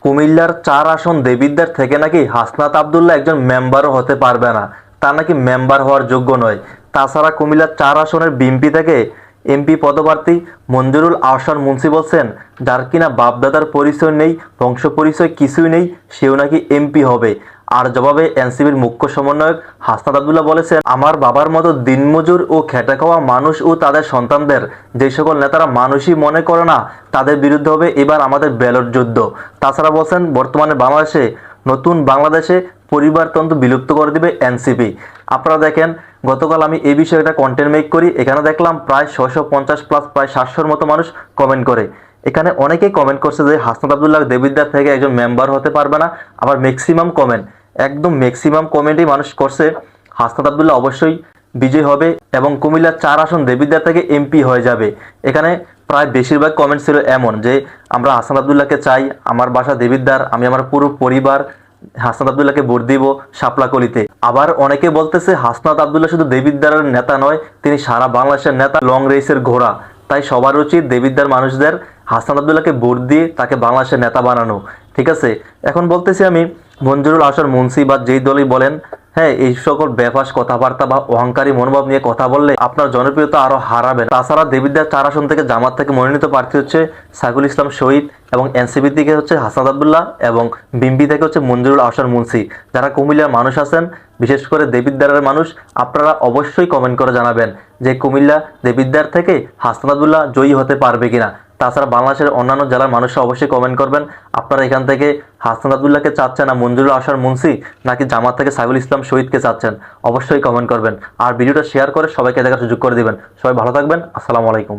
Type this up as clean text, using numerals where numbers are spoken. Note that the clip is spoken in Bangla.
কুমিল্লার ৪ আসন দেবিদ্বার থেকে নাকি হাসনাত আব্দুল্লাহ একজন মেম্বারও হতে পারবে না, তার নাকি মেম্বার হওয়ার যোগ্য নয়। তাছাড়া কুমিল্লার ৪ আসনের বিএনপি থেকে এমপি পদপ্রার্থী মঞ্জুরুল আহসান মুন্সি বলছেন, যার কিনা বাপদাদার পরিচয় নেই, বংশ পরিচয় কিছুই নেই, সেও নাকি এমপি হবে। আর জবাবে এনসিপির মুখ্য সমন্বয়ক হাসনাত আব্দুল্লাহ বলেছেন, আমার বাবার মতো দিনমজুর ও খেটে খাওয়া মানুষ ও তাদের সন্তানদের যে সকল নেতারা মানুষই মনে করে না, তাদের বিরুদ্ধে হবে এবার আমাদের ব্যালট যুদ্ধ। তাছাড়া বলছেন, বর্তমানে বাংলাদেশে নতুন বাংলাদেশে পরিবারতন্ত্র বিলুপ্ত করে দিবে এনসিপি। আপনারা দেখেন, গতকাল আমি এই বিষয়ে একটা কন্টেন্ট মেক করি, এখানে দেখলাম প্রায় 650 প্লাস প্রায় 700-র মতো মানুষ কমেন্ট করে। এখানে অনেকেই কমেন্ট করছে যে হাসনাত আব্দুল্লাহ দেবিদ্বার থেকে একজন মেম্বার হতে পারবে না। আবার ম্যাক্সিমাম কমেন্ট, একদম ম্যাক্সিমাম কমেন্টই মানুষ করছে হাসনাত আব্দুল্লাহ অবশ্যই বিজয় হবে এবং কুমিল্লার ৪ আসন দেবিদ্বার থেকে এমপি হয়ে যাবে। এখানে প্রায় বেশিরভাগ কমেন্ট ছিল এমন যে, আমরা হাসনাত আব্দুল্লাহকে চাই, আমার বাসা দেবিদ্বার, আমি আমার পুরো পরিবার হাসনাত আব্দুল্লাহকে ভোট দিব শাপলাকলিতে। আবার অনেকে বলতেছে হাসনাত আব্দুল্লাহ শুধু দেবিদ্বারের নেতা নয়, তিনি সারা বাংলাদেশের নেতা, লং রেসের ঘোড়া। তাই সবার উচিত দেবিদ্বার মানুষদের হাসনাত আব্দুল্লাহকে ভোট দিয়ে তাকে বাংলাদেশের নেতা বানানো। ঠিক আছে, এখন বলতেছি আমি মঞ্জুরুল আহসান মুন্সি বা যেই দলই বলেন, হ্যাঁ, এই সকল বেফাস কথাবার্তা বা অহংকারী মনোভাব নিয়ে কথা বললে আপনার জনপ্রিয়তা আরো হারাবেন। তাছাড়া দেবিদ্বার ৪ আসন থেকে জামাত থেকে মনোনীত প্রার্থী হচ্ছে সাইফুল ইসলাম শহীদ এবং এনসিপি থেকে হচ্ছে হাসনাত আব্দুল্লাহ এবং বিএনপি থেকে হচ্ছে মঞ্জুরুল আহসান মুন্সি। যারা কুমিল্লার মানুষ আছেন, বিশেষ করে দেবিদ্বারের মানুষ, আপনারা অবশ্যই কমেন্ট করে জানাবেন যে কুমিল্লা দেবিদ্বার থেকে হাসনাত আব্দুল্লাহ জয়ী হতে পারবে কিনা। তাছাড়া বাংলাদেশের অন্যান্য জেলার মানুষরা অবশ্যই কমেন্ট করবেন, আপনারা এখান থেকে হাসনাত আব্দুল্লাহকে চাচ্ছেন না মঞ্জুরুল আহসান মুন্সি, নাকি জামাত থেকে সাইফুল ইসলাম শহীদকে চাচ্ছেন। অবশ্যই কমেন্ট করবেন আর ভিডিওটা শেয়ার করে সবাইকে দেখার সুযোগ করে দিবেন। সবাই ভালো থাকবেন, আসসালামু আলাইকুম।